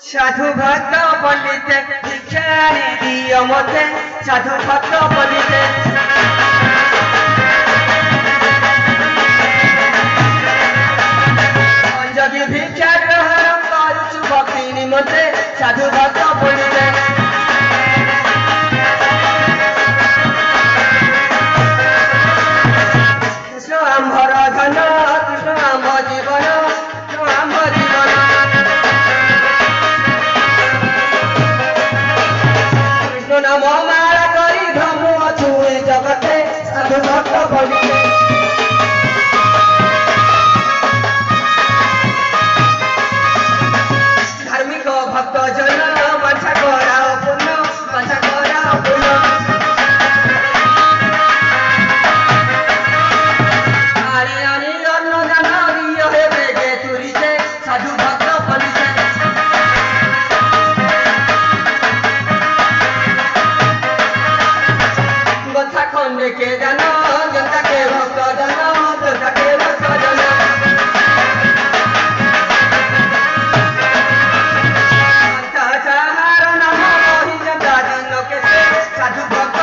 साधु भक्त पंडिते भिक्षाणी दियो मते साधु भक्त पंडिते अंजलि भिक्षा ग्रहण करुछु भक्ति निमते साधु भक्त पंडिते कृष्ण आम्भर धन कृष्ण आम्भ जीवन कृष्ण आम्भ जीवन नाम माला करी भ्रमु छुए जगते साधु भक्त पंडिते धार्मिक भक्त जन बाछा करा पूर्ण बाछा करा पूर्ण आरे आरे अन्न दान दियो हे बेगे तुरिते साधु भक्त पंडिते के जन जनता के भक्त जन जनता के भक्त जन चाहार नाम कही जनता दिन के साधु भक्त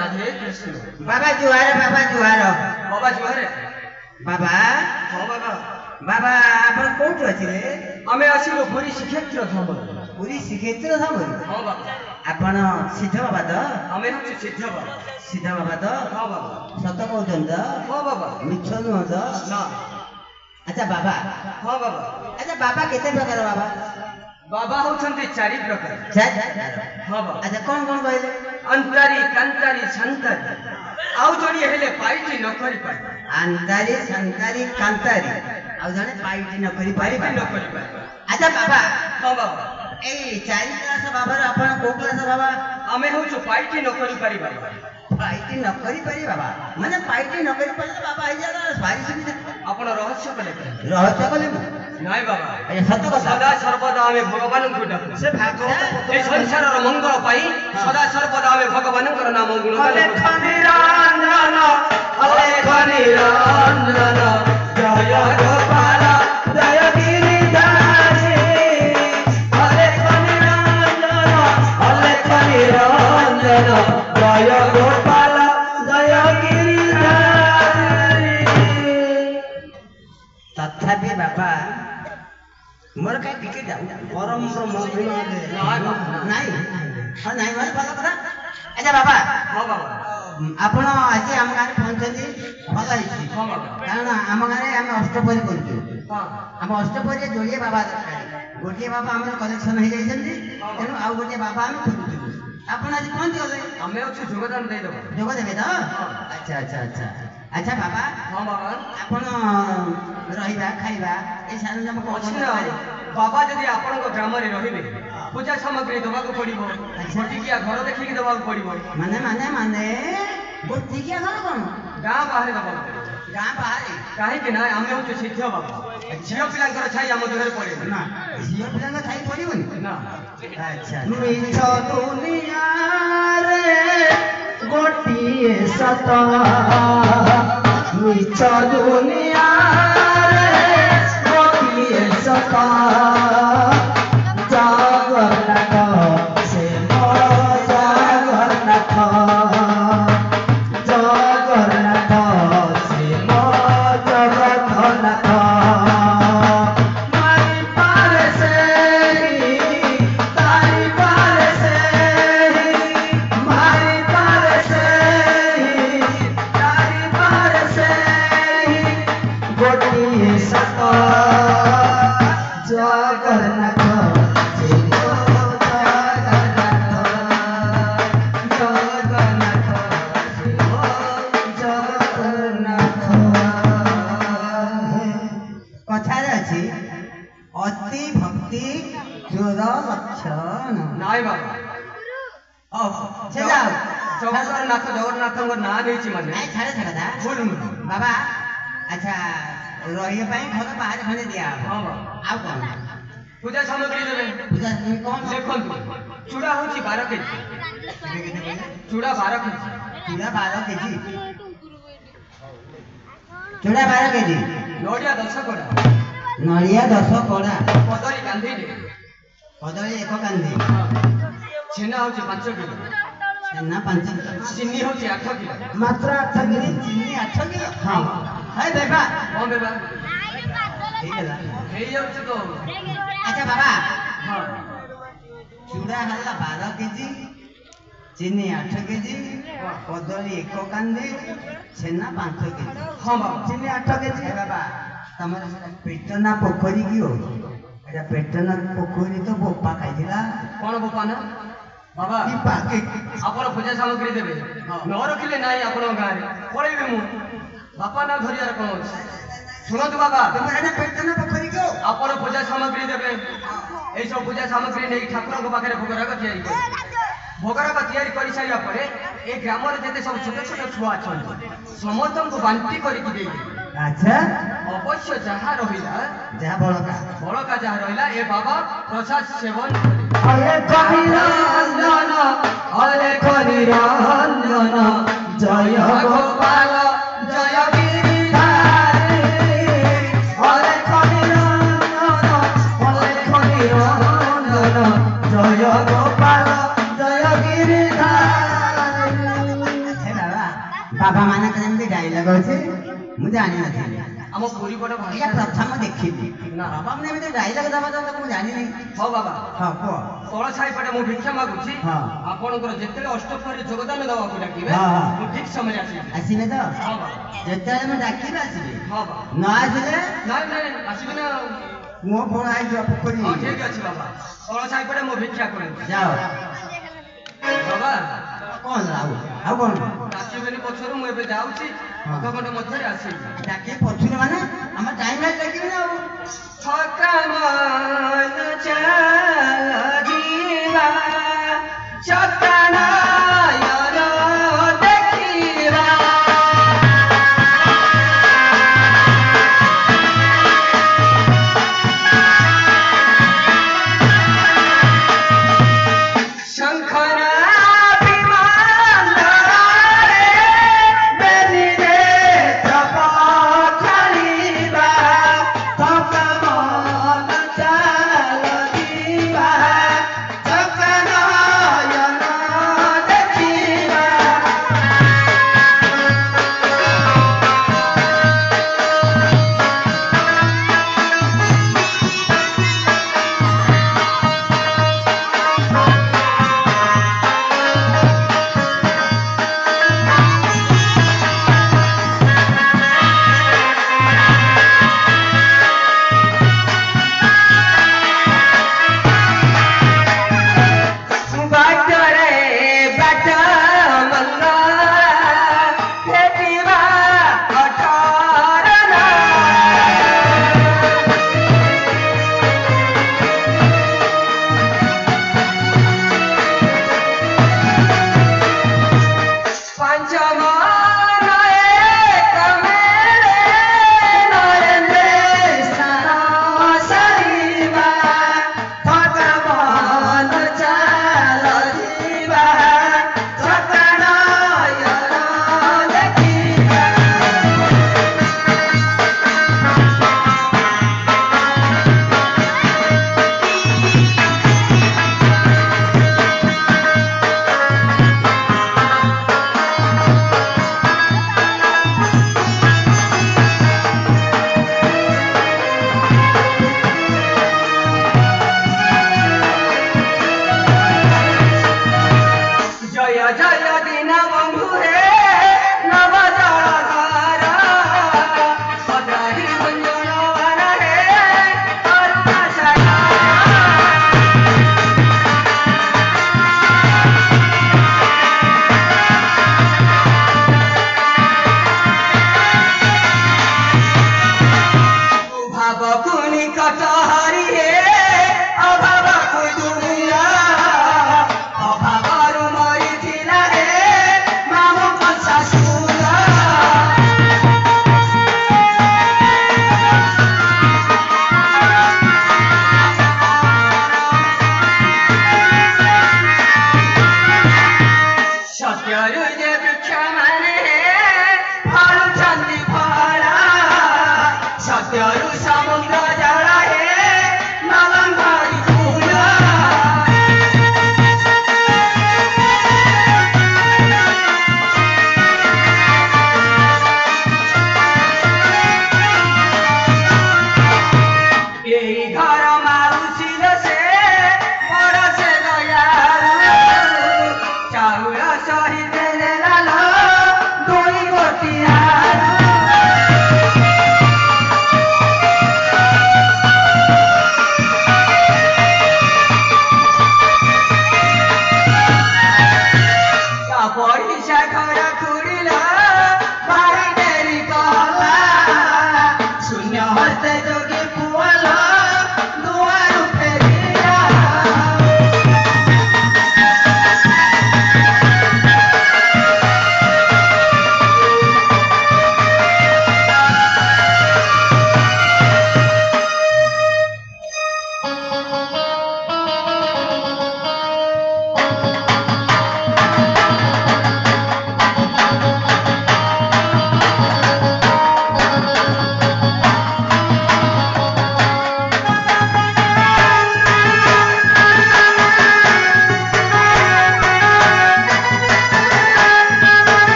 बाबा जुहार बाबा जुहार बाबा जुहार बाबा हाँ बाबा बाबा आपण कोठु अछिले आमे आसिलो पुरी श्रीक्षेत्र धाम पुरी श्रीक्षेत्र धाम हाँ बाबा आपण सिद्ध बाबा तो आमे हम सिद्ध बाबा तो हाँ बाबा सत कहउछन तो हाँ बाबा मिछ नुह तो ना अच्छा बाबा हाँ बाबा अच्छा बाबा केते प्रकार बाबा बाबा होछन्ति चारि प्रकार हाँ बाबा अच्छा कौन कौन कहले अंतरी कांतारी संतारी आउ जोड़ी हेले पाइटी न करि पाइ अंतरी संतारी कांतारी आउ जने पाइटी न करि पाइ न करि पाइ अच्छा बाबा हाँ बाबा ए चारि क्लास बाबा आपण को क्लास बाबा आमे होछु पाइटी न करि पारि बाबा पाइटी न करि पारि बाबा माने पाइटी न करि पारि बाबा आइ जाला भारी सुविधा आपण रहस्य कले रहस्य कले नाइ बाबा ए सत्य कथा सदा सर्वदा आमे भगवान को डाकु से भागवत ए संसार रो मंगल पाई सदा सर्वदा आमे भगवान को नाम गुण गाले खनिरंजन जय गोपाल जय गिरिधारी हरे खनिरंजन जय गोपाल जय गिरिधारी तथापि बाबा मोर कहीं टिके जाऊ परम ब्रह्म नहीं हाँ नहीं माने भल कथा अच्छा बाबा हाँ बाबा आपण आज आम गाँव पहुँचती भल हाँ बाबा कारण आम गाँव आम अष्टपहरी करुचु हाँ आम अष्टपहरी जोड़े बाबा दरकार गोटे बाबा आम कलेक्शन हो जाती तेणु आउ गोटे बाबा आम खोजुलु आपण आज कौन गले आम योगदान दे जोग देवे तो अच्छा अच्छा अच्छा अच्छा बाबा हाँ बाबा आपण रहिबा खाइबा ए सरंजाम बाबा जदि आपण ग्राम में रहिबे पूजा सामग्री दबा को पड़िबो छोटिकिया घर देखिक दबा को पड़िबो माने माने माने गोटिकिया घर कोन गाँ बाहर दबा को पड़िबो गाँ बाहर काहे कि ना आमे होछु सिद्ध बाबा झियो पिलांकर छाई आम देहरे पड़े ना झियो पिलांकर छाई पड़िबोनी ना अच्छा मिछ दुनिया रे गोटिए सत मिछ दुनिया रे गोटिए सत जगन्नाथ से जगन्नाथ जगन्नाथ से जगन्नाथ ଅତି ଚୋର ଲକ୍ଷଣ ନାଇଁ ବାବା ସେ ଯାଉ ଜଗନ୍ନାଥ ଜଗନ୍ନାଥଙ୍କ ନାଁ ଦେଇଛି ମାନେ ନାଇଁ ଛାଡ ଛାଡ ଦା ଭୁଲ ନୁହଁ ବାବା ଆଚ୍ଛା ରହିବା ପାଇଁ ଘର ବାହାରେ ଖଣ୍ଡେ ଦିଆହବ ହଁ ବାବା ଆଉ କଣ ପୂଜା ସାମଗ୍ରୀ ଦେବେ ପୂଜା କଣ ଦେଖନ୍ତୁ ଚୁଡ଼ା ହଉଛି 12 କେଜି ଚୁଡ଼ା 12 କେଜି ଚୁଡ଼ା 12 କେଜି ଚୁଡ଼ା 12 କେଜି ନଡ଼ିଆ 10 କଡ଼ା ନଡ଼ିଆ 10 କଡ଼ା କଦଳୀ କାନ୍ଧିଟେ କଦଳୀ 1 କାନ୍ଧି ଛେନା ହଉଛି 5 କିଲୋ ଛେନା 5 କିଲୋ ଚିନି ହଉଛି 8 କିଲୋ ମାତ୍ର 8 କିଲୋ ଚିନି 8 କିଲୋ ହଁ ହେ ବେବା କଣ ବେବା ହେଇଗଲା ହେଇଯାଉଛି ତ ଆଚ୍ଛା ବାବା ହଁ ଚୁଡ଼ା ହେଲା 12 କେଜି ଚିନି 8 କେଜି କଦଳୀ 1 କାନ୍ଧି ଛେନା 5 କେଜି ହଁ ବାବା ଚିନି 8 କେଜି ହେ ବାବା ତମର ପେଟନା ପୋଖରୀ କି ହଉ এটা পেটনা ପୋଖରୀ ତ ବୋପା ଖାଇଥିଲା କଣ ବୋପା ନା ବାବା କି ପାକେ ଆପଣ ପୂଜା ସାମଗ୍ରୀ ଦେବେ ନ ରଖିଲେ ନାହିଁ ଆପଣଙ୍କ ଗାଁରେ ପଳେଇବି ମୁଁ ବାପା ନା ଧରିବାର କଣ ଅଛି ଶୁଣନ୍ତୁ ବାବା এটা পেটনা ପୋଖରୀ କି ହଉ ଆପଣ ପୂଜା ସାମଗ୍ରୀ ଦେବେ এইসব ପୂଜା ସାମଗ୍ରୀ ନେଇ ଠାକୁରଙ୍କ ପାଖରେ ଭୋଗରାଗ ତିଆରି କରିବେ ଭୋଗରାଗ ତିଆରି କରିସାରିବା ପରେ ଏ ଗ୍ରାମରେ ଯେତେ ସବୁ ଛୋଟ ଛୋଟ ଛୁଆ ଅଛନ୍ତି ସମସ୍ତଙ୍କୁ ବାଣ୍ଟି କରିକି ଦେଇଦେବେ ଆଚ୍ଛା ଅବଶ୍ୟ ଯାହା ରହିଲା ଯାହା ବଳକା ଯାହା ରହିଲା ଏ ବାବା ପ୍ରସାଦ ସେବନ କରିବେ ଅଲେଖ ନିରଞ୍ଜନ ଅଲେଖ ନିରଞ୍ଜନ ଜୟ ଗୋପାଳ ଜୟ ଗିରିଧାରୀ ଅଲେଖ ନିରଞ୍ଜନ ଅଲେଖ ନିରଞ୍ଜନ ଜୟ ଗୋପାଳ ଜୟ ଗିରିଧାରୀ ହେ ବାବା ମାନଙ୍କର ଏମିତି ଡାଇଲଗ ଅଛି ମୁଁ ଜାଣିନଥିଲି ଆମ ପୁରୀ ପଟ ଏଇଟା ଭାଷା ପ୍ରଥମ ଦେଖିଲି ନା ବାବା ମାନେ ଏମିତି ଡାଇଲଗ ଦେବା ତ ମୁଁ ଜାଣିନି ହଉ ବାବା ହଁ କୁହ ତଳ ସାହି ପଟେ ମୁଁ ଭିକ୍ଷା ମାଗୁଛି ହଁ ଆପଣଙ୍କର ଯେତେବେଳେ ଅଷ୍ଟପ୍ରହରୀ ଯୋଗଦାନ ଦେବାକୁ ଡାକିବେ ହଁ, ହଁ। ମୁଁ ଠିକ ସମୟରେ ଆସିବି ଆସିବେ ତ ହଁ ବାବା ଯେତେବେଳେ ମୁଁ ଡାକିବି ଆସିବେ ହଁ ବାବା ନ ଆସିଲେ ନାଇଁ ନାଇଁ ଆସିବି ନା ମୋ ଫୋନ ଆଇଯିବ ପୋଖରୀ ହଁ ଠିକ ଅଛି ବାବା ତଳ ସାହି ପଟେ ମୁଁ ଭିକ୍ଷା କରୁଛି ଯାଅ ବାବା କଣ ଆଉ କଣ ଡାକିବେନି ପଛରୁ ମୁଁ ଏବେ ଯାଉଛି ଅଧଘଣ୍ଟା ମଧ୍ୟରେ ଆସିବି ଡାକି ପଛୁନି ମାନେ ଆମର ଟାଇମ ଆଜି ଡାକିବି ନା ଆଉ ଥକାମନ ଚାଲ ଯିବା ଚକାନୟନ ଦେଖିବା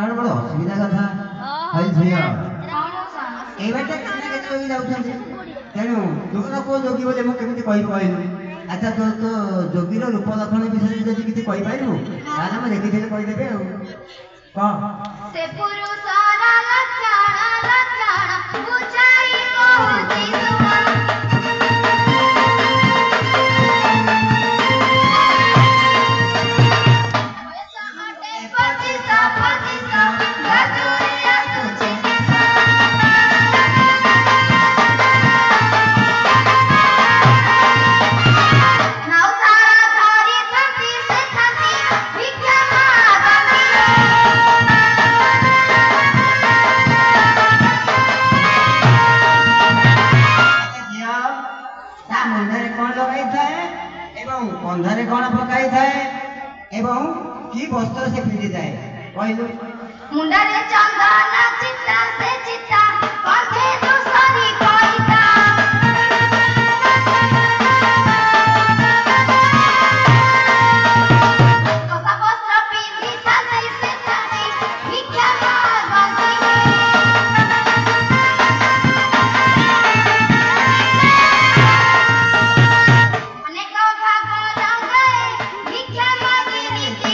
আর বড় অসুবিধা কথা হই ঝিଅ এই বাଟେ କିଛି ନା କିଛି ଯାଉଛନ୍ତି ତେଣୁ ତୁ ତ କୋଉ ଯୋଗୀ ବୋଲି ମୁଁ କେମିତି କହିପାରିବୁ ଆଚ୍ଛା ତୋ ଯୋଗୀର ରୂପ ଲକ୍ଷଣ ବିଷୟରେ ଯଦି କିଛି କହିପାରିବୁ ତାହେଲେ ମୁଁ ଦେଖିଥିଲେ କହିଦେବି ଆଉ କହ ସେ ପୁରୁଷର ଲକ୍ଷଣ ବୁଝାଇ କହୁଛି କନ୍ଧରେ କଣ ପକାଇଥାଏ ଏବଂ କି ବସ୍ତ୍ର ସେ ପିନ୍ଧିଥାଏ କହିଲୁ ମୁଣ୍ଡରେ ଚନ୍ଦନ ଚିତା ସେ ଚିତା କଣ୍ଠେ ଦୁସରି କଇତା କପା ବସ୍ତ୍ର ପିନ୍ଧିଥାନ୍ତି ସେ ଥାନ୍ତି ଭିକ୍ଷା ମାଗନ୍ତି ଅନେକ ଭାଗ ଲଗାଏ ଭିକ୍ଷା ମାଗି ନୀତି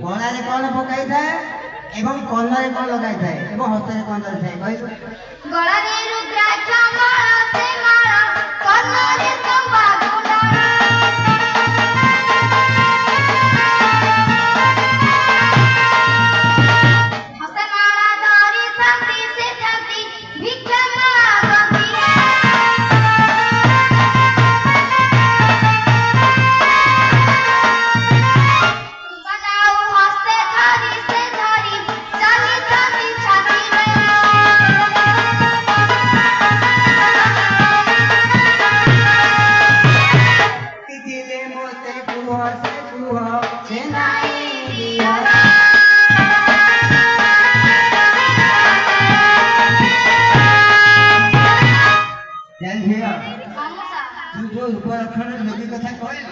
ଗଳାରେ କଣ ପକାଇଥାଏ ଏବଂ କର୍ଣ୍ଣରେ କଣ ଲଗାଇଥାଏ ଏବଂ ହସ୍ତରେ କଣ ଧରିଥାଏ କହିଲୁ ଗଳାରେ ରୁଦ୍ରାକ୍ଷ ମାଳ ସେ ମାଳ କର୍ଣ୍ଣରେ ତମ୍ବା କୁଣ୍ଡଳ ହସ୍ତେ ମାଳ ଧରିଥାନ୍ତି ସେ ଥାନ୍ତି ଭିକ୍ଷା ମାଗନ୍ତି ବନାଉ ହସ୍ତେ ଧରି ସେ ଧରି ଚାଲିଥାନ୍ତି ଛାତିରେ ଦିଲେ ମୋତେ କୁହ ସେ ନାଇଁ ଦିଅର ଜାଣିଛ ଆମସା ତୁ ଯୋଉ ରୂପଲକ୍ଷଣ ଯୋଗୀ କଥା କହିଲୁ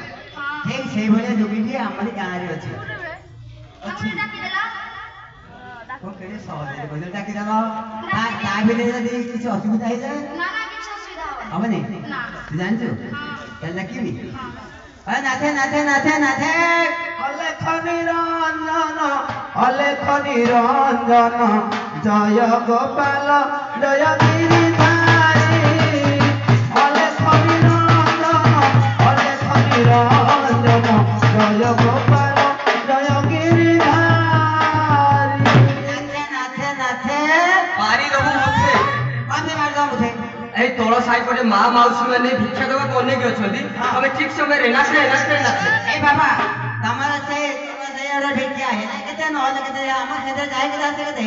ଠିକ ସେଇଭଳିଆ ଯୋଗୀଟିଏ ଆମରି ଗାଁରେ ଅଛି ତମେ ଡାକିଦେଲ କେତେ ସହଜରେ କହିଲେ ଡାକିଦେଲ ତା ଭିତରେ ଯଦି କିଛି ଅସୁବିଧା ହେଇଯାଏ ନା ନା କିଛି ଅସୁବିଧା ହବନି ନା ତୁ ଜାଣିଛୁ ତାହେଲେ ଡାକିବି ନାଥେ ନାଥେ ନାଥେ ନାଥେ ଅଲେଖ ନିରଞ୍ଜନ ଜୟ ଗୋପାଳ ଜୟ ଗିରିଧାରୀ ଅଲେଖ ନିରଞ୍ଜନ ଜୟ ଗୋପାଳ ଜୟ ଗିରିଧାରୀ ନାଥେ ନାଥେ ନାଥେ ମାରିଦବୁ ମୁଠେ କମି ମାରିଦବ ମୁଠେ এই ତଳ ସାହି ପଟେ ମା ମାଉସୀ ମାନେ ଭିକ୍ଷା ଦେବାକୁ ଅନେକ ଅଛନ୍ତି ତମେ ଠିକ ସମୟରେ ନାଚେ ଏ ବାବା ତମର ସେଇଆଡେ ଢେକିଆ ହେଲା କେତେ ନହେଲେ କେତେ ଆମ ସେଥିରେ ଯାଇକି ଆସେ କେତେ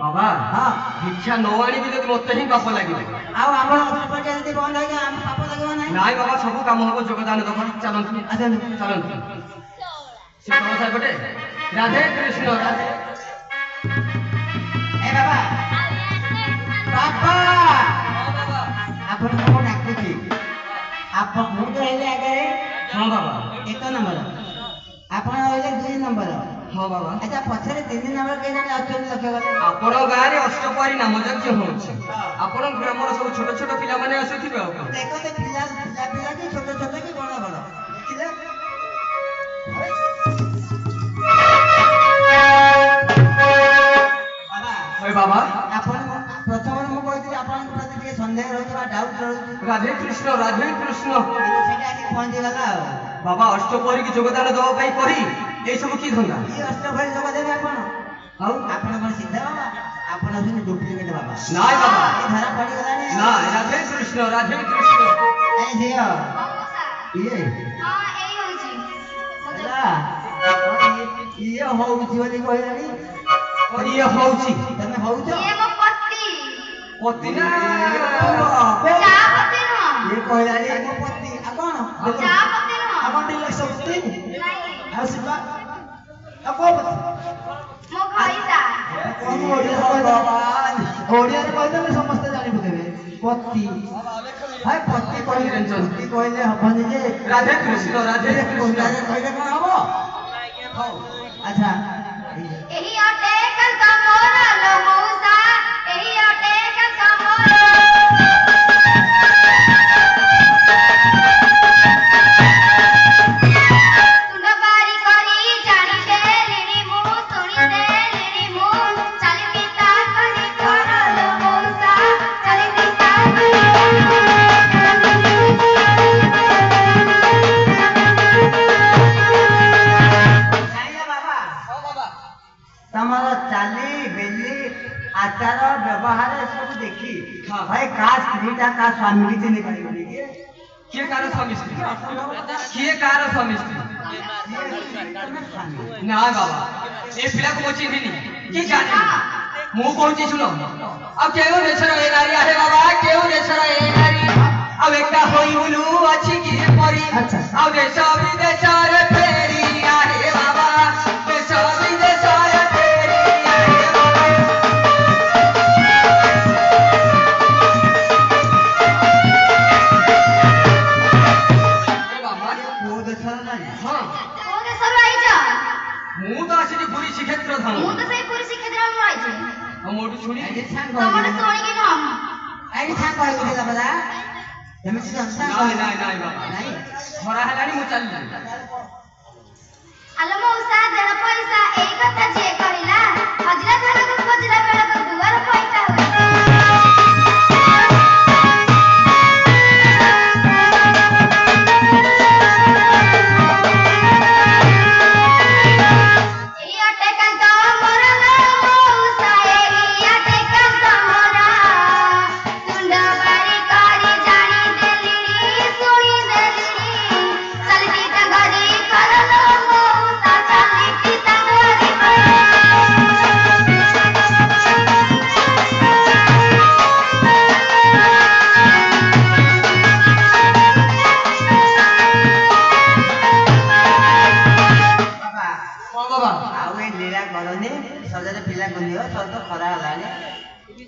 ବାବା ହଁ ଭିକ୍ଷା ନ ଆଣିବି ଯଦି ମତେ ହିଁ ପାପ ଲାଗିବ ଆଉ ଆମର ଅଷ୍ଟପର୍ଯ୍ୟା ଯଦି ବନ୍ଦ ହେଇକି ଆମ ପାପ ଲାଗିବ ନାହିଁ ନାଇଁ ବାବା ସବୁ କାମ ହବ ଯୋଗଦାନ ଦବ ଚାଲନ୍ତୁ ଆସନ୍ତୁ ଚାଲନ୍ତୁ ସେ ତଳ ସାହି ପଟେ ରାଧେ କୃଷ୍ଣ ରାଧେ ଏ ବାବା ବାବା ବାବା ଆପଣଙ୍କୁ ମୁଁ ଡାକୁଛି ଆପଣ ମୁଁ ତ ରହିଲି ଆଗରେ ହଁ ବାବା 1 ନମ୍ବର ଆପଣ ରହିଲେ 2 ନମ୍ବର ହଁ ବାବା ଆଚ୍ଛା ପଛରେ 3 ନମ୍ବର କେହି ଜଣେ ଅଛନ୍ତି ଲକ୍ଷ୍ୟ କଲେ ଆପଣ ଗାଁରେ ଅଷ୍ଟପହରୀ ନାମଯଜ୍ଞ ହଉଛି ଆପଣ ଗ୍ରାମର ସବୁ ଛୋଟ ଛୋଟ ପିଲାମାନେ ଆସୁଥିବେ ଆଉ କଣ ଦେଖନ୍ତୁ ପିଲା କି ଛୋଟ ଛୋଟ କି ବଡ଼ ବଡ଼ ଦେଖିଲେ ବାବା ଆପଣ ପ୍ରଥମରୁ ମୁଁ କହିଥିଲି ଆପଣଙ୍କ ପ୍ରତି ଟିକେ ସନ୍ଦେହ ରହୁଛି ବା ଡାଉଟ୍ ରହୁଛି ରାଧେ କୃଷ୍ଣ କିନ୍ତୁ ସେଟା ଆସି ପହଞ୍ଚିଗଲା ଆଉ ବାବା ଅଷ୍ଟପହରୀ କି ଯୋଗଦାନ ଦେବା ପାଇଁ କହି ଏଇ ସବୁ କି ଧନ୍ଦା କି ଅଷ୍ଟଭଳି ଯୋଗ ଦେବେ ଆପଣ ଆଉ ଆପଣ କଣ ସିଦ୍ଧ ବାବା ଆପଣ ଅଛନ୍ତି ଡୁପ୍ଲିକେଟ୍ ବାବା ନାଇଁ ବାବା ଏ ଧରା ପଡ଼ିଗଲାଣି ନା ରାଧେ କୃଷ୍ଣ ରାଧେ କୃଷ୍ଣ ଏ ଝିଅ ହଁ ମଉସା ଇଏ ହଁ ଏଇ ହଉଛି ହେଲା ଇଏ ହଉଛି ବୋଲି କହିଲାଣି ଇଏ ହଉଛି ତମେ ହଉଛ ଇଏ ମୋ ପତି ପତି ନା ଚା ପତି ନୁହଁ ଇଏ କହିଲାଣି ମୋ ପତି ଆଉ କଣ ଚା ପତି ନୁହଁ ଆପଣ ଟିକେ ଶକ୍ତି ନାଇଁ ଆଉ ଶିବା ଆଉ କଣ ମୋ ଘଇତା କଣ ଓଡ଼ିଆରେ କହିଦେଲେ ସମସ୍ତେ ଜାଣି ପକେଇବେ ପତି ଭାଇ ପତି କହିଲେ ପତି କହିଲେ ହବନି ଯେ ରାଧେ କୃଷ୍ଣ ରାଧେ କୃଷ୍ଣ ଓଡିଆରେ କହିଲେ କଣ ହବ ହଉ ଆଚ୍ଛା ଏହି ଅଟେ କାନ୍ତ ମୋର ଲୋ ମଉସା ଏହି ଅଟେ କାନ୍ତ ମୋର ତୁଣ୍ଡ ବାରି କରି ଜାଣି ଦେଲିଣି ମୁଁ ଶୁଣି ଦେଲିଣି ମୁଁ ଚାଲିବି ତା କରି କର ଲୋ ମଉସା ଚାଲିବି ତା କରି ଜାଣିଲ ବାବା ହଁ ବାବା ତମର ଚାଲି ବେଲି ଆଚାର ବ୍ୟବହାର ସବୁ ଦେଖି ହଁ। ଭାଇ କା ସ୍ତ୍ରୀଟା କା ସ୍ୱାମୀ କି ଚିହ୍ନି ପାରିବନି କି କିଏ କାହାର ସ୍ୱାମୀ ସ୍ତ୍ରୀ କିଏ କାହାର ସ୍ୱାମୀ ସ୍ତ୍ରୀ ତମେ ସ୍ୱାମୀ ନା ବାବା ଏ ପିଲାକୁ ମୁଁ ଚିହ୍ନିନି କି ଜାଣିନି ମୁଁ କହୁଛି ଶୁଣ ଆଉ କେଉଁ ଦେଶର ଏ ନାରୀ ଆହେ ବାବା କେଉଁ ଦେଶର ଏ ନାରୀ ଆଉ ଏକା ହୋଇ ବୁଲୁ ଅଛି କି ପରି ଆଚ୍ଛା। ଆଉ ଦେଶ ବିଦେଶରେ ଫେରି ଆହେ ବାବା ଦେଶ ବିଦେଶରେ ଫେରି ଆହେ ବାବା ଏ ବାବା କୋଉ ଦେଶର ନାରୀ ହଁ କୋଉ ଦେଶରୁ ଆଇଛ ମୁଁ ତ ଆସିଛି ପୁରୀ ଶ୍ରୀକ୍ଷେତ୍ର ଧାମ ମୁଁ ତ ସେଇ ପୁରୀ ଶ୍ରୀକ୍ଷେତ୍ରରୁ ଆଇଛି ଆଉ ମୋଠୁ ଶୁଣି ଏଠି ସାଙ୍ଗ ତମଠୁ ଶୁଣିକି ନୁହଁ ଏଠି ସାଙ୍ଗ ହେଇଥିଲା ପରା ତମେ ସେ ନାଇଁ ନାଇଁ ନାଇଁ ବାବା ନାଇଁ ଖରା ହେଲାଣି ମୁଁ ଚାଲିଲି ଆଲୋ ମଉସା ଦେହ ପଇସା ଏଇ କଥା ଯିଏ କହିଲା ହଜିଲା ଧାନକୁ ଖୋଜିଲା ବେଳକୁ ଦୁଆର ପଇସା ହୁଏ ଏହି ଅଟେ କାନ୍ତ ମୋର ଲୋ ମଉସା ଏହି ଅଟେ କାନ୍ତ ମୋର ତୁଣ୍ଡ ବାରି କରି ଜାଣି ଦେଲିଣି ଶୁଣି ଦେଲିଣି ଚାଲିବି ତା ଘରି କର ଲୋ ମଉସା ଚାଲିବି ତା ଘରି ବାବା ହଁ ବାବା ଆଉ ଏ ଲୀଳା କରନି ସଜରେ ପିଲାକୁ ନିଅ ସଜ ଖରା ହେଲାଣି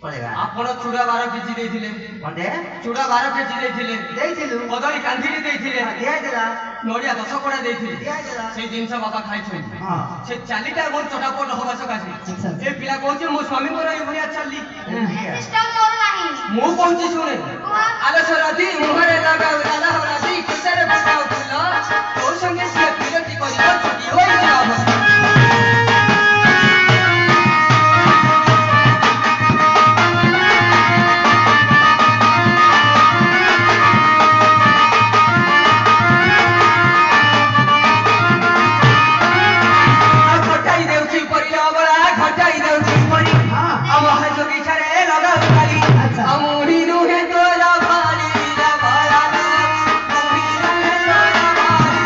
ପଳେଇବା ଆପଣ ଚୁଡ଼ା 12 କେଜି ଦେଇଥିଲେ ମତେ ଚୁଡ଼ା 12 କେଜି ଦେଇଥିଲେ ଦେଇଥିଲୁ କଦଳୀ କାନ୍ଧିଟି ଦେଇଥିଲେ ଦିଆହେଇଥିଲା ନଡ଼ିଆ 10 କଡ଼ା ଦେଇଥିଲେ ଦିଆହେଇଥିଲା ସେଇ ଜିନିଷ ବାବା ଖାଇଛନ୍ତି ହଁ ସେ ଚାଲିଟା ମୋର ଚଟାପଟ ହବା ସକାଶେ ଆଚ୍ଛା। ଏ ପିଲା କହୁଛି ମୋ ସ୍ୱାମୀଙ୍କର ଏଇଭଳିଆ ଚାଲି ସିଷ୍ଟମ ମୋର ନାହିଁ ମୁଁ କହୁଛି ଶୁଣେ ଆଲୋଚନାଦି ମୁହଁରେ ଲଗାଉ ଲାଲ ହଳଦୀ ଖୁସିରେ ପକାଉ ଫୁଲ ତୋ ସଙ୍ଗେ ସିଏ ବିରତି କରିବ ଛୁଟି ହୋଇଯିବ ଆଉ ଘଟାଇ ଦେଉଛି ପରି ଅବଳା ଘଟାଇ ଦେଉଛି ପରି ଆମ ହାତକିଛାରେ ଲଗାଉ ଖାଲି ଆଚ୍ଛା। ଆଉ ମୁଢି ନୁହେଁ ତୋର ବାଲି ମୁଢି ନୁହେଁ ତୋର ବାଲି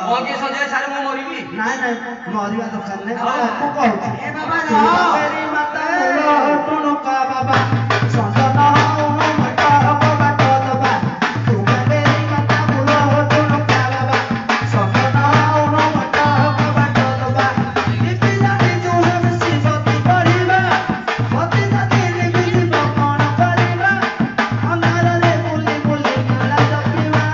କଣ କି ସଞ୍ଜୟ ସାର୍ ମୁଁ ମରିବି ନାଇଁ ନାଇଁ ମରିବା ଦରକାର ନାହିଁ ଆଉ? ମୁଁ କହୁଛି ଏ ବାବା ତୁ ରହ। ବଙ୍ଗେରୀ ମାତା ମୂଳ ଟୁଣୁକା ବାବା ସଜନ ଉଣୁ ମଠ କବାଟ ଦବା ତୁ ବଙ୍ଗେରୀ ମାତା ମୂଳ ଟୁଣୁକା ବାବା ସଜନ ଉଣୁ ମଠ କବାଟ ଦବା ନିପିଲା ନିଜ ମିଶି ସତି ପଢିବା ସତି ସତି ନିପିଯିବ କଣ କରିବା ଅନ୍ଧାରରେ ବୁଲି ବୁଲି ମେଳା ଜପିବା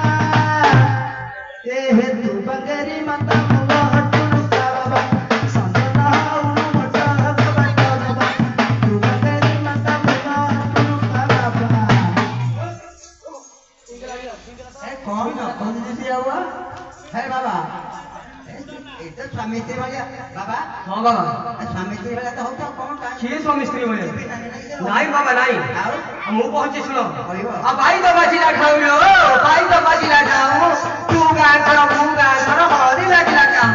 ଏ ହେ ତୁ ବଙ୍ଗେରୀ ମାତା ମୂଳ ଟୁଣୁକା ବାବା ସଜନ ଉଣୁ ମଠ କବାଟ ଦବା ତୁ ବଙ୍ଗେରୀ ମାତା ମୂଳ ଟୁଣୁକା ବାବା ଏ କଣ ନ କହିଲି ଆଉ ହେ ବାବା ଏ ତ ସ୍ୱାମୀ ସ୍ତ୍ରୀ ଭଳିଆ ବାବା ହଁ ବାବା ସ୍ୱାମୀ ସ୍ତ୍ରୀ ଭଳିଆ ତ ହଉଛ କଣ କାହିଁ କିଏ ସ୍ୱାମୀ ସ୍ତ୍ରୀ ଭଳିଆ ନାଇଁ ବାବା ନାଇଁ ଆଉ ମୁଁ କହୁଛି ଶୁଣ କହିବ। ଆଉ ବାଇ ତ ବାଜିଲା ଖାଉଲ ବାଇ ତ ବାଜିଲା ଖାଉ ତୁ ଗାଁ କର ମୁଁ ଗାଁ କର ହଳଦୀ ଲାଗିଲା କାମ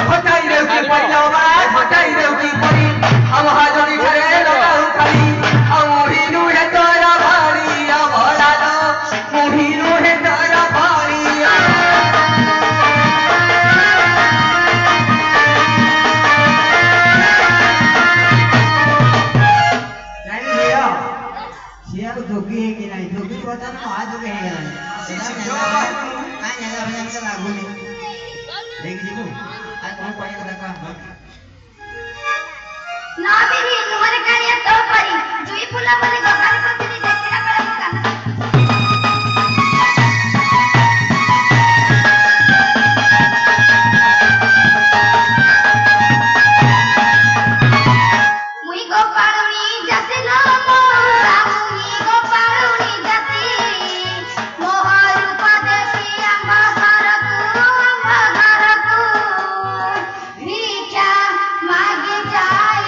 ଫଟାଇ ଦେଉ କି ପଇଲା ବାଇ ଫଟାଇ ଦେଉ କି ପରି ଆମ ହାଜରୀ ଘରେ ଲଗାଉ ଖାଲି ଆଉ ମୁଢିରୁ ହେ ତୋର ଭାଳିଆ ଭଡ଼ାଲ ମୁଢିରୁ ହେ ତୋର ଭାଳିଆ ନାଇଁ ଝିଅ ସିଏ ଆଉ ଯୋଗୀ ହେଇକି ନାହିଁ ଯୋଗୀ ବର୍ତ୍ତମାନ ମହାଯୋଗୀ ହେଇଗଲାଣି କାଇଁ ନେଲା ଭଳିଆ ମତେ ଲାଗୁନି ଦେଇକି ଯିବୁ ଆଉ କଣ କହିବା କଥା କହ ନା ବିରି ନୁହରେ କାଳିଆ ତୋ ପରି ଜୁଇ ଫୁଲ ବୋଲି ଗଗାରେ ପତିନି ଦେଖିଲା ବେଳେ ମୁଁ କାନ୍ଦ মুই গোপালুনি জাতি লোমো মুই গোপালুনি জাতি মোহরূপ দেখি আম্ব ঘরকু ভিক্ষা মাগি যায়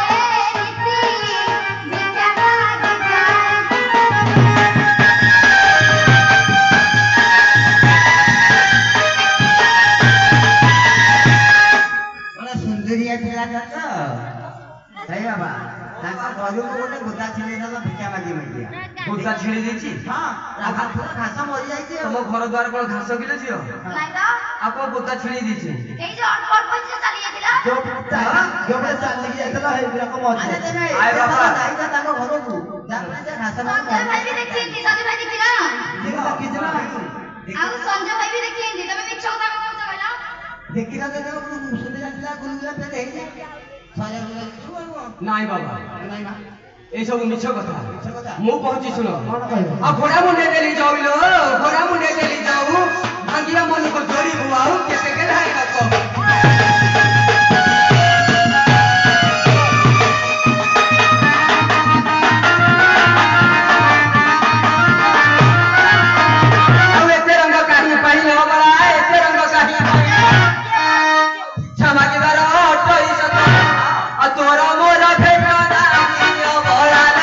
রীতি ভিক্ষা মাগি ଗୋଟେ ସୁନ୍ଦରିଆ ପିଲାଟା ତ ହେଇ ବାବା ତାଙ୍କ ଘରକୁ ଗୋଟେ ଗୋଟା ଛେଳି ଦେଲ ଭିକ୍ଷା ମାଗି ମାଗିଆ ଗୋଟା ଛେଳି ଦେଇଛି ହଁ ପୁରା ଘାସ ମରିଯାଇଛି ତମ ଆଉ ଘର ଦ୍ୱାର କଣ ଘାସ କିଲୋ ଝିଅ নাই তো ଆଉ କଣ ଗୋଟା ଛେଳି ଦେଇଛି এই যে অল্প অল্প যে চালিয়ে দিলা ଯୋଉଟେ ଚାଲିକି ଯାଇଥିଲା ହେଇଗୁଡାକ ଆରେ ମରିଯାଇଛି ତେବେ ଆଏ ଏତେ ବାପା। ଥର ଯାଇଛ ତାଙ୍କ ଘରକୁ ତାପରେ ସେ ଘାସ সঞ্জয় ভাই বি দেখছি সঞ্জয় ভাই দেখছি না ଦେଖିଛି ନା ଆଉ ସଞ୍ଜୟ ଭାଇ ବି ଦେଖିଛନ୍ତି ତମେ ମିଛ କଥା କଣ କହୁଛ କହିଲ ଦେଖିଲା ତ ସୁନ୍ଦର ଆସିଲା ଗୁଲଗୁଲା ପ୍ଲେଟ୍ ହେଇଛି ସଜା ଗୁଲା ଦେଖିବୁ ଆଉ କଣ? ନାଇଁ ବାବା ନାଇଁ ମା ଏସବୁ ମିଛ କଥା ମିଛ କଥା। ମୁଁ କହୁଛି ଶୁଣ କଣ କହିବ ଆଉ ଘୋଡ଼ା ମୁଣ୍ଡେ ଦେଲି ଯାଉଲ ଘୋଡ଼ା ମୁଣ୍ଡେ ଦେଲି ଯାଉ ଭାଙ୍ଗିବା ମନକୁ ଯୋଡ଼ିବୁ ଆଉ କେତେ କେଧାଇ ରଖ ଆଉ ଏତେ ରଙ୍ଗ କାହିଁ ପାଇଁ ହବରା ଏତେ ରଙ୍ଗ କାହିଁ ପାଇଁ ଛମାକିବାର ଅଟଇ ସତ ଆଉ ତୋର ମୋର ଭେଟ ନାହିଁ ଅବଳାନ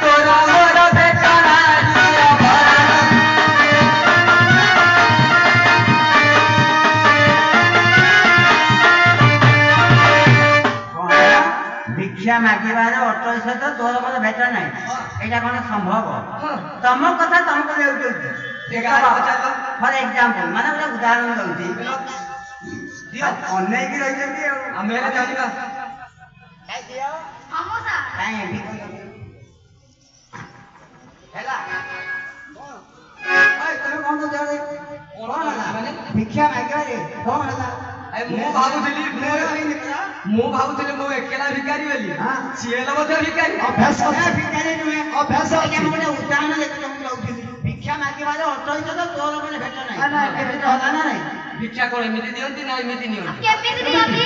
ତୋର ମୋର ଭେଟ ନାହିଁ ଅବଳାନ ଭିକ୍ଷା ମାଗିବାର ଅଟଳ ସହିତ ତୋର ମୋର ଭେଟ ନାହିଁ ଏଇଟା କଣ ସମ୍ଭବ ତମ କଥା ତମକୁ ନେଉଛନ୍ତି ଫର ଏକ୍ସାମ୍ପଲ ମାନେ ଗୋଟେ ଉଦାହରଣ ଦଉଛି ଅନେଇକି ରହିଛନ୍ତି ଆଉ ଆମେ ହେଲେ ଜାଣିବା ଅମୋସା କାଇଁ ହେଲା ତମେ କଣ କହୁଛ କଣ ହେଲା ଭିକ୍ଷା ମାଗିବାରେ କଣ ହେଲା ମୁଁ ଭାବୁଥିଲି ମୁଁ ଏକେଲା ଭିକାରୀ ବୋଲି ହଁ। ସିଏ ହେଲେ ମଧ୍ୟ ଭିକାରୀ ଅଭ୍ୟାସ ଅଛି ଭିକାରୀ ନୁହେଁ ଅଭ୍ୟାସ ଅଛି ମୁଁ ଗୋଟେ ଉଦାହରଣ ଦେଖିବାକୁ ଯାଉଥିଲି ଭିକ୍ଷା ମାଗିବାର ଅଟଳ ସହିତ ତୋର ମାନେ ଭେଟ ନାହିଁ ନା, ନା, କେମିତି ହେଲା ନା ନାଇଁ ଭିକ୍ଷା କଣ ଏମିତି ଦିଅନ୍ତି ନା ଏମିତି ନିଅନ୍ତି କେମିତି ଦିଅନ୍ତି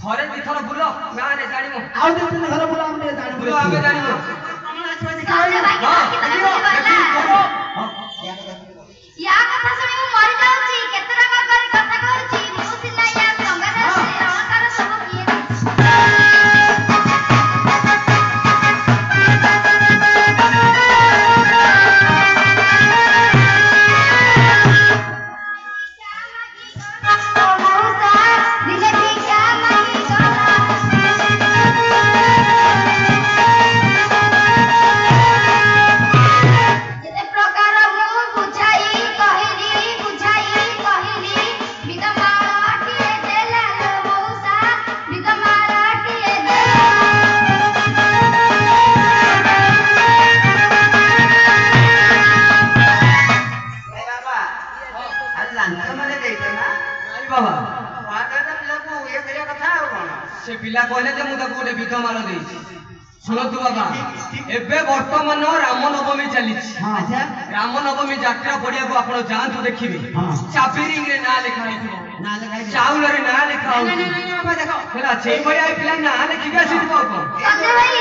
ଥରେ ଦିଥର ବୁଲ ଗାଁରେ ଜାଣିବ ଆଉ ଦି ତିନି ଘର ବୁଲା ଆମେ ଟିକେ ଜାଣିବୁ ବୁଲ ଆମେ ଜାଣିବ କଣ ଆସିବ ସଞ୍ଜୟ ଭାଇ କି ବାକି ତମେ ବୁଝିପାରିଲା ୟା କଥା ଶୁଣି ମୁଁ ମରି ଯାଉଛି କେତେ ରଙ୍ଗ କରି କଥା କହୁଛି ମୁଁ ସିନା ୟା ସଙ୍ଗରେ ଅଛି ଅଳଙ୍କାର ସବୁ କିଏ ମଉସା ଦିଲେ ଭିକ୍ଷା ମାଗି ଗଲା ମାଳ ଦେଇଛି ଶୁଣନ୍ତୁ ବାବା ଏବେ ବର୍ତ୍ତମାନ ରାମନବମୀ ଚାଲିଛି ଆଚ୍ଛା ରାମନବମୀ ଯାତ୍ରା ପଡ଼ିଆକୁ ଆପଣ ଯାଆନ୍ତୁ ଦେଖିବେ ଚାବିରିଂରେ ନାଁ ଲେଖା ହେଇଥିବ ନା ଲେଖାଇ ଚାଉଳରେ ନାଁ ଲେଖା ହଉଛି ବାବା ଦେଖ ହେଲା ସେଇଭଳିଆ ଏଇ ପିଲା ନାଁ ଲେଖିକି ଆସିଥିବ ଆଉ କଣ ସଞ୍ଜୟ ଭାଇ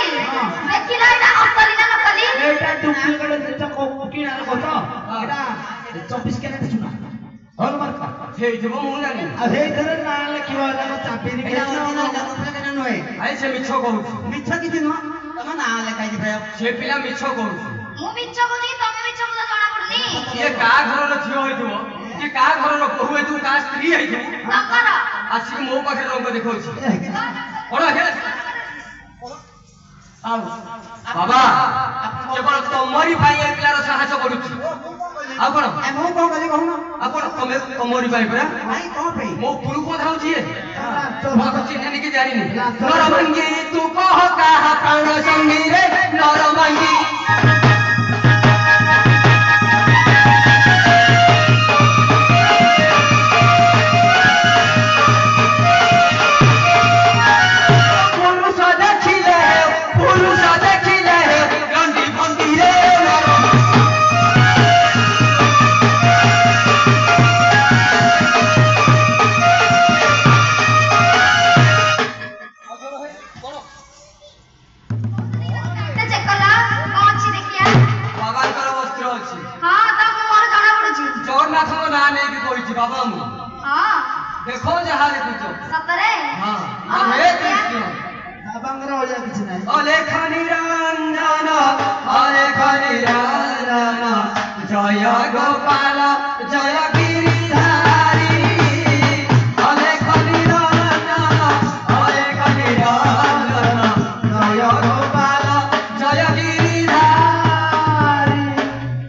ଦେଖିଲ ଏଇଟା ଅସଲି ନା ନକଲି ଏଇଟା ଡୁପ୍ଲିକେଟ ଜିନିଷ କିଣା କଥା ଏଇଟା 24 କ୍ୟାରେଟ ସୁନା ହଲମାର୍କ ହେଇଥିବ ମୁଁ ଜାଣିନି ଆଉ ସେଇଥିରେ ନାଁ ଲେଖିବ ହେଲା ଚାବିରି ନୁହେଁ ଆଇ ସେ ମିଛ କହୁଛି ମିଛ କିଛି ନୁହଁ ତମ ନାଁ ଲେଖାଇଛି ଭାଇ ସେ ପିଲା ମିଛ କହୁଛି ମୁଁ ମିଛ କହୁଛି କି ତମେ ମିଛ କହୁଛ ଜଣା ପଡୁନି କିଏ କାହା ଘରର ଝିଅ ହେଇଥିବ କି କାହା ଘରର ବୋହୂ ହେଇଥିବ କାହା ସ୍ତ୍ରୀ ହେଇଥିବ ତମର ଆସିକି ମୋ ପାଖରେ ରଙ୍ଗ ଦେଖାଉଛି କଣ ହେଲା ଆଉ ବାବା କେବଳ ତମରି ପାଇଁ ଏ ପିଲାର ସାହସ କରୁଛି ଆଉ କଣ ମୁଁ କଣ କରିବି କହୁନ ଆପଣ ତମରି ପାଇଁ ପରା ଭାଇ କଣ ପାଇଁ ମୋ ଉପରୁ କଥା ହଉଛି ମତେ ଚିହ୍ନିନି କି ଜାଣିନି ନରମଙ୍ଗି ତୁ କହ କାହା ପ୍ରାଣ ସଙ୍ଗୀରେ ନରମଙ୍ଗି बाबा मु देखो जहाँ देखुच सतरे हे कृष्ण ବାବାଙ୍କର ଅଳିଆ କିଛି ନାହିଁ ଅଲେଖ ନିରଞ୍ଜନ ଅଲେଖ ନିରଞ୍ଜନ ଜୟ ଗୋପାଳ ଜୟ ଗିରିଧାରୀ ଅଲେଖ ନିରଞ୍ଜନ ଅଲେଖ ନିରଞ୍ଜନ ଜୟ ଗୋପାଳ ଜୟ ଗିରିଧାରୀ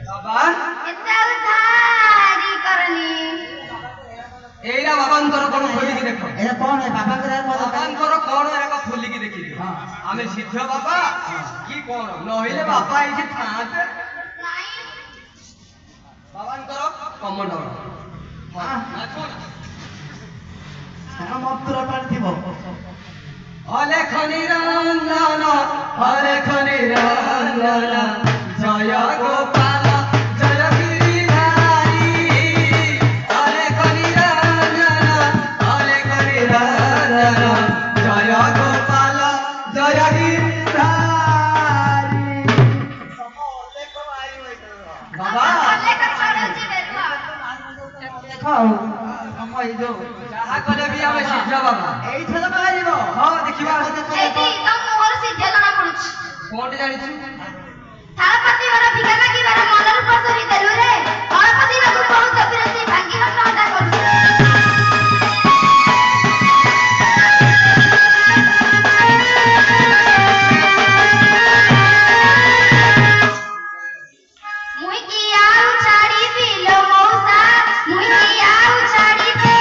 ବାବା ଏତେ ଆଉ ଧାରି କରନି ଏଇରା ବାବାଙ୍କର କଣ ଖୋଲିକି ଦେଖ ଏଇଟା କଣ ବାବାଙ୍କର ବାବାଙ୍କର କଣ ଏରାକ ଖୋଲିକି ଦେଖିବେ ଆମେ ସିଦ୍ଧ ବାବା କି କଣ ନହେଲେ ବାବା ଏଇଠି ଥାଆନ୍ତେ ବାବାଙ୍କର କମଣ୍ଡଳ ମନ୍ତ୍ର ପାଣି ଥିବ ଅଲେଖ ନିରଞ୍ଜନ ଅଲେଖ ନିରଞ୍ଜନ ଜୟ ଗୋପାଳ ଜୟ ଗିରିଧାରୀ ଅଲେଖ ନିରଞ୍ଜନ ଅଲେଖ ନିରଞ୍ଜନ ଜୟ ଗୋପାଳ ଜୟ ଗିରିଧାରୀ ବାବା ଅଲେଖ ଛାଡୁଛି ବେରୁଆ ଦେଖ ଆଉ ତମ ଏଇ ଯୋଉ ଯାହା କଲେ ବି ଆମେ ସିଦ୍ଧ ବାବା ଏଇଥର ବାହାରିବ ହଁ ଦେଖିବା ଏଇଠି ତମ ମୁହଁରୁ ସିଦ୍ଧ ଜଣା ପଡୁଛି କଣଟେ ଜାଣିଛୁ ଥାଳପତି ଘର ଭିକା ମାଗିବାର ମନର ପସରି ଦେଲୁରେ ହଳପତି ବାବୁ ବହୁତ ବିରତି ଭାଙ୍ଗିବ ସହଜା କରୁଛି ମୁଇଁ କି ଆଉ ଛାଡ଼ିବି ଲୋ ମଉସା ମୁଇଁ କି ଆଉ ଛାଡ଼ିବି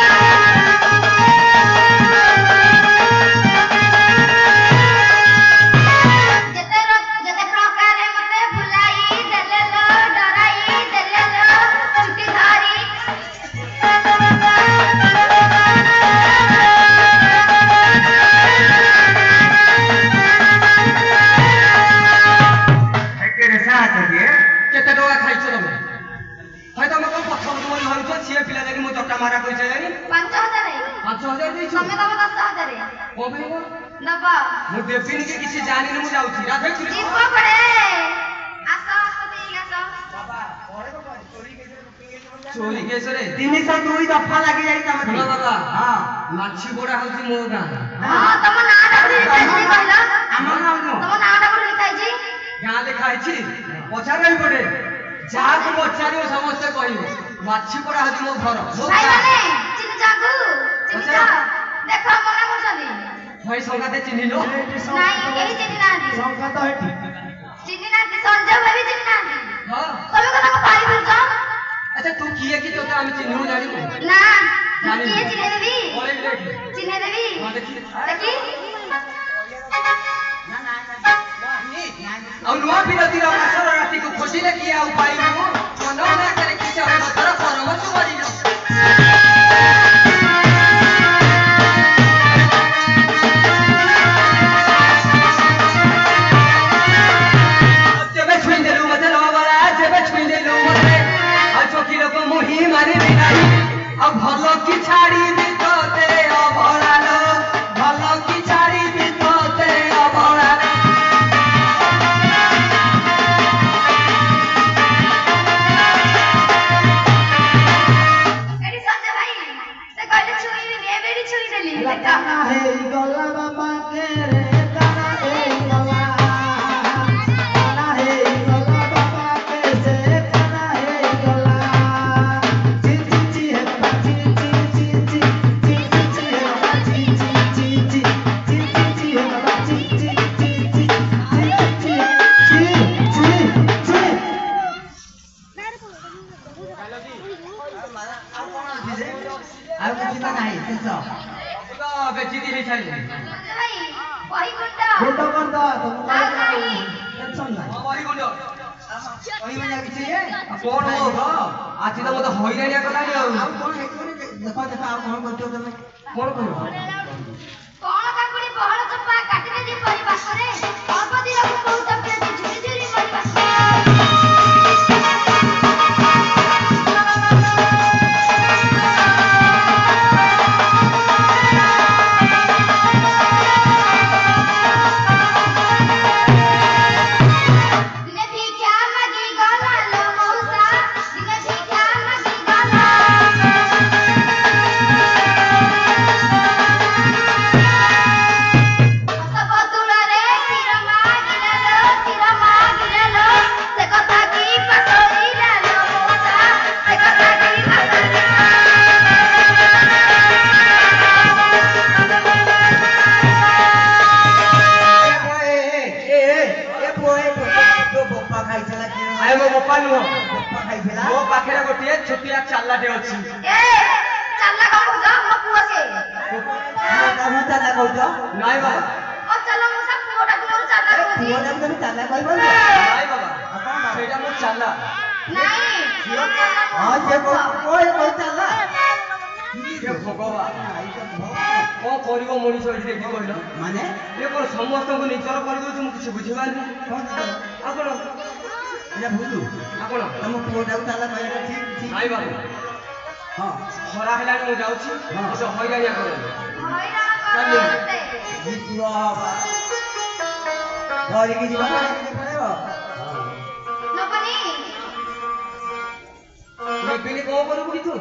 ଯେତେ ପ୍ରକାରେ ମତେ ଭୁଲାଇ ଦେଲେ ଲୋ ଡରାଇ ଦେଲେ ଲୋ ଚୁଟି ଧରି କେତେ ଟଙ୍କା ଖାଇଛ ତମେ ଭାଇ ତମେ କଣ ପଛକୁ ତୁମରି ଧରୁଛ ସିଏ ପିଲା ଯାଇକି ମୁଁ ଚଟା ମାରା କହିସାରିଲାଣି 5,000 5,000 ଦେଇଛୁ ତମେ ଦବ 10,000 କଣ ପାଇଁ କଣ? ଦବ ମୁଁ ଦେବିନି କି କିଛି ଜାଣିନି ମୁଁ ଯାଉଛି ରାଧେ କୃଷ୍ଣ ଯିବ ପଡେ ଆସ ଠିକ ଆସ ଚୋରି କେସରେ 302 ଦଫା ଲାଗି ଯାଇ ତମେ ଶୁଣ ବାବା ହଁ ମାଛି ବୋଡା ହଉଛି ମୋ ଗାଁ ହଁ ତମ ନାଁଟା କୋଉଠି ଲେଖା ହେଇଛି କହିଲ ଆମ ନାଁ ନୁହଁ ତମ ନାଁଟା କୋଉଠି ଲେଖା ହେଇଛି ଗାଁ ଲେଖା ହେଇଛି ପଚାର ପଡେ ଯାହାକୁ ପଚାରିବ ସମସ୍ତେ କହିବେ ମାଛି ପୋଡା ହଉଛି ମୋ ଘର ମୋ ଭାଇ ଗାଁ ମାନେ ଚିହ୍ନିଛ ଆଙ୍କୁ ଚିହ୍ନିଛ ଦେଖ ମନା କରୁଛନ୍ତି ଭାଇ ସଙ୍ଗାତେ ଚିହ୍ନିଲୁ ନାଇଁ କେହି ଚିହ୍ନି ନାହାନ୍ତି ସଂଘାତ ଏଠି ଚିହ୍ନି ନାହାନ୍ତି ସଞ୍ଜୟ ଭାଇ ବି ଚିହ୍ନି ନାହାନ୍ତି ହଁ ତମେ କଣ ତାଙ୍କୁ ପାଳି ବୁଲୁଛ ଆଚ୍ଛା ତୁ କିଏ କି ତୋତେ ଆମେ ଚିହ୍ନିବୁ ଜାଣିବୁ ନା ଜାଣିନି। କିଏ ଚିହ୍ନି ଦେବି ପଳେଇବି ଦେଖ ଚିହ୍ନି ଦେବି ହଁ ଦେଖି ଦେଖି ଆଉ ନୂଆ ବିରତିର ମାସର ରାତିକୁ ଖୋଜିଲେ କିଏ ଆଉ ପାଇବୁ ମନ ନାକରେ କିଛି ଅବସର ପରମ ସୁବରିଲ ଛାଡ଼ିବି ତୋତେ ଅବଳାଲୋ ଭଲ କି ଛାଡ଼ିବି ତୋତେ ଅବଳାଲୋ ଏଠି ସଞ୍ଜୟ ଭାଇ ସେ କହିଲେ ଛୁଇଁବିନି ଏବେ ଏଠି ଛୁଇଁଦେଲି ଦେଖ କାନା ହେଇଗଲା ବାବା କେରେ କାନା ହେଇଗଲା ବାବା କେ ସେ କାନା ହେଇଗଲା ଚି ଚି ଚି ହେଲା ଚି ଚି ଚି ଚି ଚି ଚି ଚି ହେଲା ଚି ଚି ଚି ଚି ଚି ଚି ଚି ହେଲା ଚି ଚି ଚି ଚି ଚି ଚି ଚି ଆଉ କିଛି ତ ନାହିଁ ଶେଷ ବେଚିକି ହେଇସାରିଲେଣି ସଞ୍ଜୟ ଭାଇ ବହି ଗୁଣ୍ଡ ଗୁଣ୍ଡ କରିଦବା ତମକୁ ଆଉ ନାହିଁ ଟେନସନ୍ ନାହିଁ ବହିଗୁଣ୍ଡ କହିବନି ଆଉ କିଛି ଯେ କଣ ହବ ଆଜି ତ ମତେ ହଇରାଣିଆ କଲାଣି ଆଉ ଆଉ କଣ ହେଇଥିବ ଦେଖ ଦେଖ ଆଉ କଣ କରୁଛ ତମେ କଣ କରିବ କଣ କାକୁଡି ବହଳ ଚୋପା କାଟିଦେଲି ପରିବାସରେ ଅଳ୍ପ ଦିନକୁ ବହୁତ ପ୍ରେମୀ ଝୁରି ଝୁରି ପରିବାସରେ ଦିନେ ଭିକ୍ଷା ମାଗି ଗଲା ଲୋ ମଉସା ଦିନେ ଭିକ୍ଷା ମାଗି ଗଲା ହସ ବଦୁଳରେ କ୍ଷୀର ମାଗିଲା ଲୋ ସେ କଥା କି ପାସରିଲା ଲୋ ମଉସା ସେ କଥା କି ପାସରିଲା ତୋ ବୋପା ଖାଇଥିଲା କି ଆଏ ମୋ ବୋପା ନୁହଁ ବୋପା ଖାଇଥିଲା ମୋ ପାଖରେ ଗୋଟିଏ ଛୋଟିଆ ଚାଲାଟେ ଅଛି ଏ ଚାଲା କହୁଛ ମୋ ପୁଅ ସେ ତମ ଚାଲା କହୁଛ ନାଇଁ ବାବା ଓ ଚାଲ ମଉସା ପୁଅଟାକୁ ମୋର ଚାଲା କହୁଛି ପୁଅଟାକୁ ତମେ ଚାଲା କହିବ ନାଇଁ ବାବା ଆଉ କଣ ବାବା? ସେଇଟା ମୋ ଚାଲା ନାଇଁ ମୋ ଚାଲା ହଁ ସେ କହୁଛି ଚାଲା ହେ ଭଗବାନ କଣ କରିବ ମଣିଷ ଏଠି ଦେଖି କହିଲ ମାନେ ଏ କଣ ସମସ୍ତଙ୍କୁ ନିଜର କରିଦଉଛି ମୁଁ କିଛି ବୁଝିପାରୁନି କଣ ଚାଲା? ଆଉ କଣ ଏଇଟା ଭୁଲ ଆଉ କଣ ତମ ପୁଅଟାକୁ ଚାଲା କହିବା ଠିକ ଠିକ ନାଇଁ ବାବୁ ହଁ ଖରା ହେଲାଣି ମୁଁ ଯାଉଛି ମତେ ହଇରାଣିଆ କରନି ହଇରାଣ କରତେ ବିଶ୍ଵ ହବା ଧରିକି ଯିବା ନା ଧରିକି ପଳେଇବ ନବନି ନେବିନି କଣ କରିବୁ କି ତୁ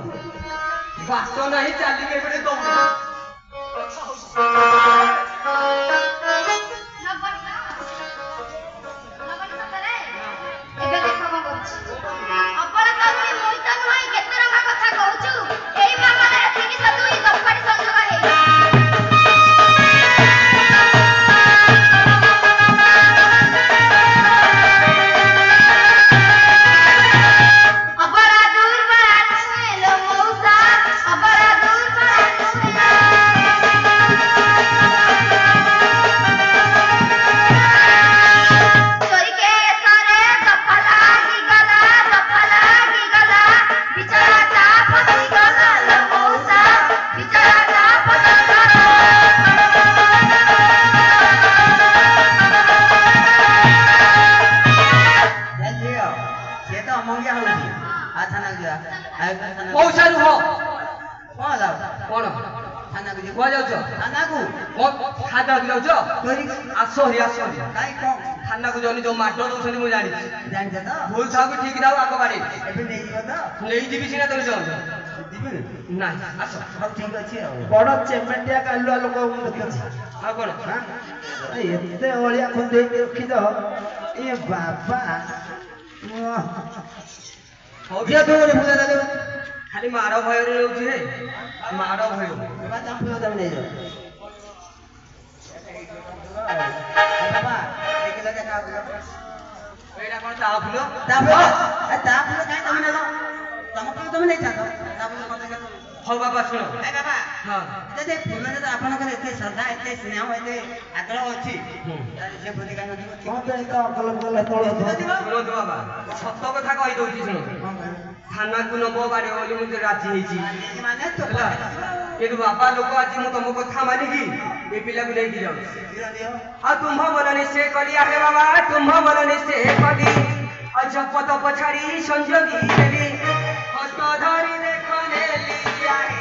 ବାଟ ନାହିଁ ଚାଲିକି ଏପଟେ ଦୌଡ ନବନି ସତରେ ଏବେ ଦେଖ କଣ କରୁଛି ଅବଳ ତରୁଣୀ ମୁଇଁ ତ ନୁହେଁ କେତେ ରଙ୍ଗା କଥା କହୁଛୁ ଏଇ ମାମଲାରେ ତିନି ସତୁରି ଦଫାଟି ସଂଯୋଗ ହେଇଛି ଅବଳା ଦୁର୍ବଳା ନୁହେଁ ଲୋ ମଉସା ଅବଳା ଦୁର୍ବଳା ନୁହେଁ ଚୋରିକେ ଥରେ ଦଫା ଲାଗିଗଲା ବିଚରା ଫସିଗଲା ଲୋ ମଉସା ବିଚରା ଫସିଗଲା ଝିଅ ସିଏ ତ ଅମଙ୍ଗିଆ ହଉଛି ଆଉ ଥାନାକୁ ଯିବା ଆଉ ଥାନାକୁ ପଇସା ରୁହ କଣ ହେଲା କଣ ଥାନାକୁ ଯିବ କୁଆ ଯାଉଛ ଥାନାକୁ ଖାଦାକୁ ଯାଉଛ ଚୋରି ଆସ ହରି ଆସ ହରି କାଇଁ କଣ ଥାନାକୁ ଯାଉନି ଯୋଉ ମାଡ ଦଉଛନ୍ତି ମୁଁ ଜାଣିଛି ଜାଣିଛ ତ ଭୁଲ ଥାଉ କି ଠିକ ଥାଉ ଆଗ ବାଡି ଏବେ ନେଇଯିବ ତ ନେଇଯିବି ସିନା ତମେ ଯାଉଛ ଯିବି ନାଇଁ ଆସ ହଉ ଠିକ ଅଛି ଆଉ ବଡ ଚେମେଟିଆ କାଲୁଆ ଲୋକ ମୁଁ ଦେଖିଛି ଆଉ କଣ ହାଁ? ଏତେ ଅଳିଆ ଖୁନ୍ଦେଇକି ରଖିଛ ଏ ବାବା ହଉ ଝିଅ ତୁ ଗୋଟେ ପୂଜା ଦେଲେ ଖାଲି ମାଡ଼ ଭୟରେ ରହୁଛି ହେ ମାଡ଼ ଭୟ ବାବା ତମେ ନେଇଯାଅ ବାବା ଦେଖିଲ ଯେ କାହାକୁ ଏଇଟା କଣ ତା ଫୁଲ ତାପରେ ତାପରେ କାଇଁ ତମେ ନେଲ ତମ ଫୁଲ ତମେ ନେଇଥାନ୍ତ ତାପରେ ମତେ ହଉ ବାବା ଶୁଣ ଏ ବାବା ହଁ ଯଦି ଫୁଲରେ ତ ଆପଣଙ୍କର ଏତେ ଶ୍ରଦ୍ଧା ଏତେ ସ୍ନେହ ଏତେ ଆଗ୍ରହ ଅଛି ତାହେଲେ ସେ ଭୋଜି କାହିଁ ନଥିବ କଣ ପାଇଁ ତ ଅକଲ ବକଲ ତଳ ଶୁଣନ୍ତୁ ବାବା ସତ କଥା କହିଦଉଛି ଶୁଣ ଥାନାକୁ ନବ ବାଡିବ ବୋଲି ମୁଁ ରାଜି ହେଇଛି ମାନେ ତ ହେଲା କିନ୍ତୁ ବାବା ଲୋକ ଆଜି ମୁଁ ତମ କଥା ମାନିକି ଏ ପିଲାକୁ ନେଇକି ଯାଉଛି ଆଉ ତୁମ୍ଭ ମନନେ ସେ କଲି ଆହେ ବାବା ତୁମ୍ଭ ମନନେ ସେ କଲି ଅଜପତ ପଛାଡ଼ି ସଂଯୋଗୀ ଦେଲି ହସ୍ତ ଧରି ଦେଖ ନେଲି ଆହେ